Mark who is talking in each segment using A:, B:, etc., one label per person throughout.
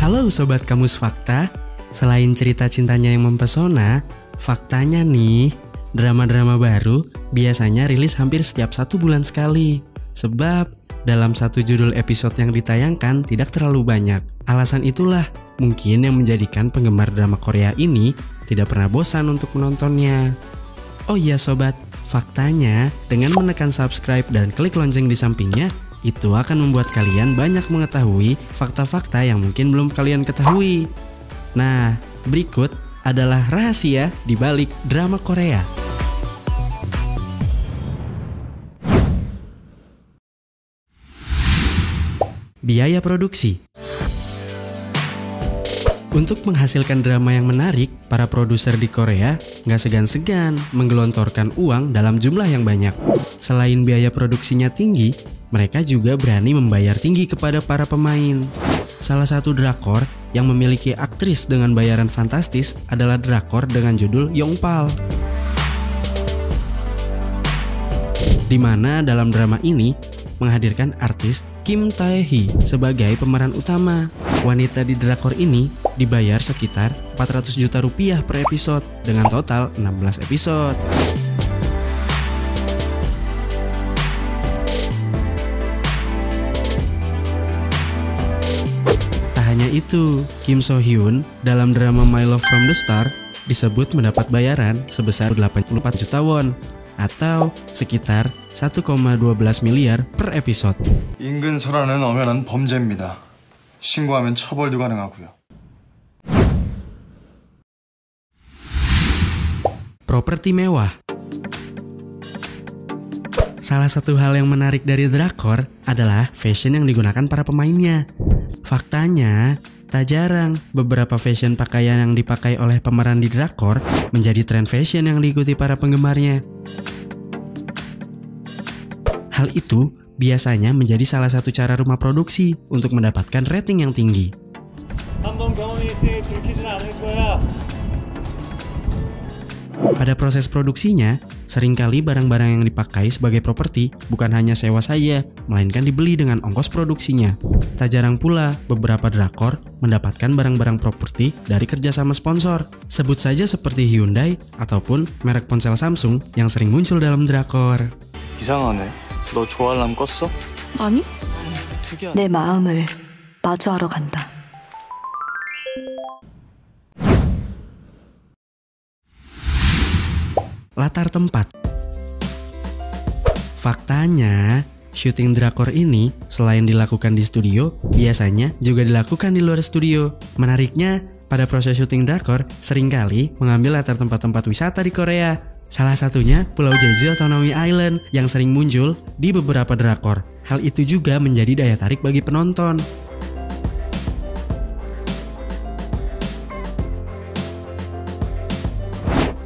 A: Halo Sobat Kamus Fakta, selain cerita cintanya yang mempesona, faktanya nih, drama-drama baru biasanya rilis hampir setiap 1 bulan sekali. Sebab dalam satu judul episode yang ditayangkan tidak terlalu banyak. Alasan itulah mungkin yang menjadikan penggemar drama Korea ini tidak pernah bosan untuk menontonnya. Oh iya sobat, faktanya dengan menekan subscribe dan klik lonceng di sampingnya, itu akan membuat kalian banyak mengetahui fakta-fakta yang mungkin belum kalian ketahui. Nah, berikut adalah rahasia di balik drama Korea. Biaya produksi. Untuk menghasilkan drama yang menarik, para produser di Korea nggak segan-segan menggelontorkan uang dalam jumlah yang banyak. Selain biaya produksinya tinggi, mereka juga berani membayar tinggi kepada para pemain. Salah satu drakor yang memiliki aktris dengan bayaran fantastis adalah drakor dengan judul Yongpal. Di mana dalam drama ini menghadirkan artis Kim Tae-hee sebagai pemeran utama. Wanita di drakor ini dibayar sekitar 400 juta rupiah per episode dengan total 16 episode. Tak hanya itu, Kim So Hyun dalam drama My Love from the Star disebut mendapat bayaran sebesar 84 juta won atau sekitar 1,12 miliar per episode.
B: 인근 설안은 엄연한 범죄입니다. 신고하면 처벌도 가능하고요.
A: Properti mewah. Salah satu hal yang menarik dari drakor adalah fashion yang digunakan para pemainnya. Faktanya, tak jarang beberapa fashion pakaian yang dipakai oleh pemeran di drakor menjadi tren fashion yang diikuti para penggemarnya. Hal itu biasanya menjadi salah satu cara rumah produksi untuk mendapatkan rating yang tinggi. Pada proses produksinya, seringkali barang-barang yang dipakai sebagai properti bukan hanya sewa saja, melainkan dibeli dengan ongkos produksinya. Tak jarang pula beberapa drakor mendapatkan barang-barang properti dari kerjasama sponsor. Sebut saja seperti Hyundai ataupun merek ponsel Samsung yang sering muncul dalam drakor.
B: 이상하네. 너 좋아할 남 껐어?
C: 아니?
D: 내 마음을 마주하러 간다.
A: Latar tempat. Faktanya, syuting drakor ini selain dilakukan di studio, biasanya juga dilakukan di luar studio. Menariknya, pada proses syuting drakor seringkali mengambil latar tempat-tempat wisata di Korea. Salah satunya Pulau Jeju atau Nami Island yang sering muncul di beberapa drakor. Hal itu juga menjadi daya tarik bagi penonton.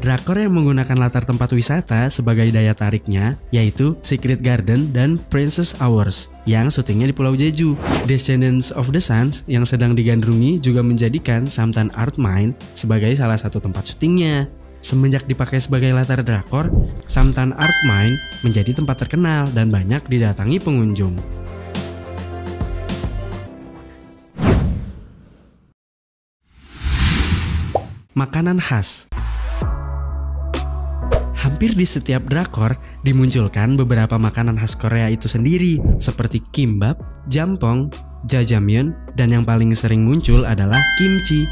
A: Drakor yang menggunakan latar tempat wisata sebagai daya tariknya yaitu Secret Garden dan Princess Hours yang syutingnya di Pulau Jeju. Descendants of the Suns yang sedang digandrungi juga menjadikan Samtan Art Mine sebagai salah satu tempat syutingnya. Semenjak dipakai sebagai latar drakor, Samtan Art Mine menjadi tempat terkenal dan banyak didatangi pengunjung. Makanan khas. Hampir di setiap drakor dimunculkan beberapa makanan khas Korea itu sendiri, seperti kimbap, jampong, jajangmyeon, dan yang paling sering muncul adalah kimchi.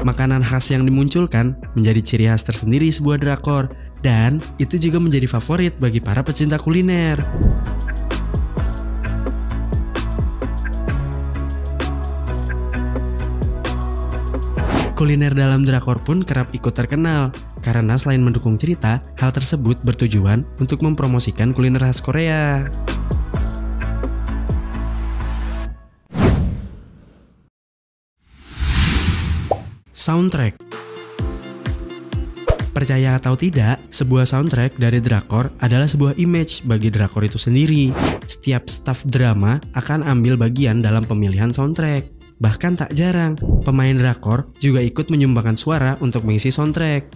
A: Makanan khas yang dimunculkan menjadi ciri khas tersendiri sebuah drakor, dan itu juga menjadi favorit bagi para pecinta kuliner. Kuliner dalam drakor pun kerap ikut terkenal, karena selain mendukung cerita, hal tersebut bertujuan untuk mempromosikan kuliner khas Korea. Soundtrack. Percaya atau tidak, sebuah soundtrack dari drakor adalah sebuah image bagi drakor itu sendiri. Setiap staf drama akan ambil bagian dalam pemilihan soundtrack. Bahkan tak jarang, pemain drakor juga ikut menyumbangkan suara untuk mengisi soundtrack.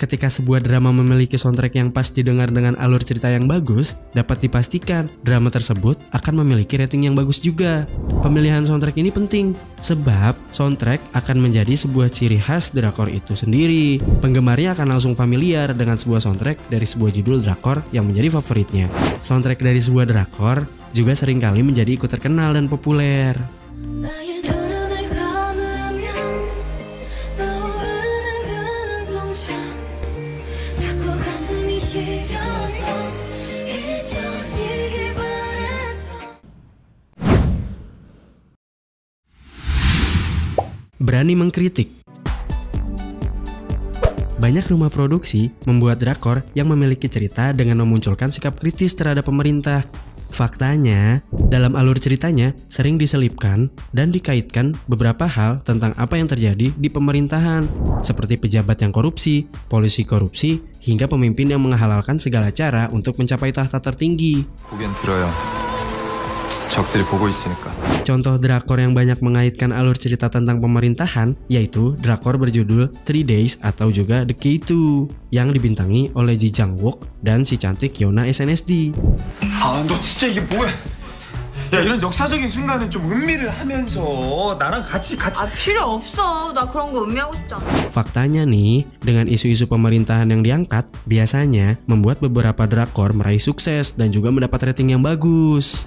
A: Ketika sebuah drama memiliki soundtrack yang pas didengar dengan alur cerita yang bagus, dapat dipastikan drama tersebut akan memiliki rating yang bagus juga. Pemilihan soundtrack ini penting, sebab soundtrack akan menjadi sebuah ciri khas drakor itu sendiri. Penggemarnya akan langsung familiar dengan sebuah soundtrack dari sebuah judul drakor yang menjadi favoritnya. Soundtrack dari sebuah drakor juga seringkali menjadi ikut terkenal dan populer. Berani mengkritik. Banyak rumah produksi membuat drakor yang memiliki cerita dengan memunculkan sikap kritis terhadap pemerintah. Faktanya, dalam alur ceritanya sering diselipkan dan dikaitkan beberapa hal tentang apa yang terjadi di pemerintahan, seperti pejabat yang korupsi, polisi korupsi, hingga pemimpin yang menghalalkan segala cara untuk mencapai tahta tertinggi. Contoh drakor yang banyak mengaitkan alur cerita tentang pemerintahan yaitu drakor berjudul 3 Days atau juga The K2 yang dibintangi oleh Ji Jang Wook dan si cantik Yoona SNSD.
C: 너 진짜 이게 뭐야? 야, 이런 역사적인 순간은 좀 음미를 하면서 나랑 같이
E: 필요 없어. 나 그런 거 음미하고 싶지 않아.
A: Faktanya nih, dengan isu-isu pemerintahan yang diangkat, biasanya membuat beberapa drakor meraih sukses dan juga mendapat rating yang bagus.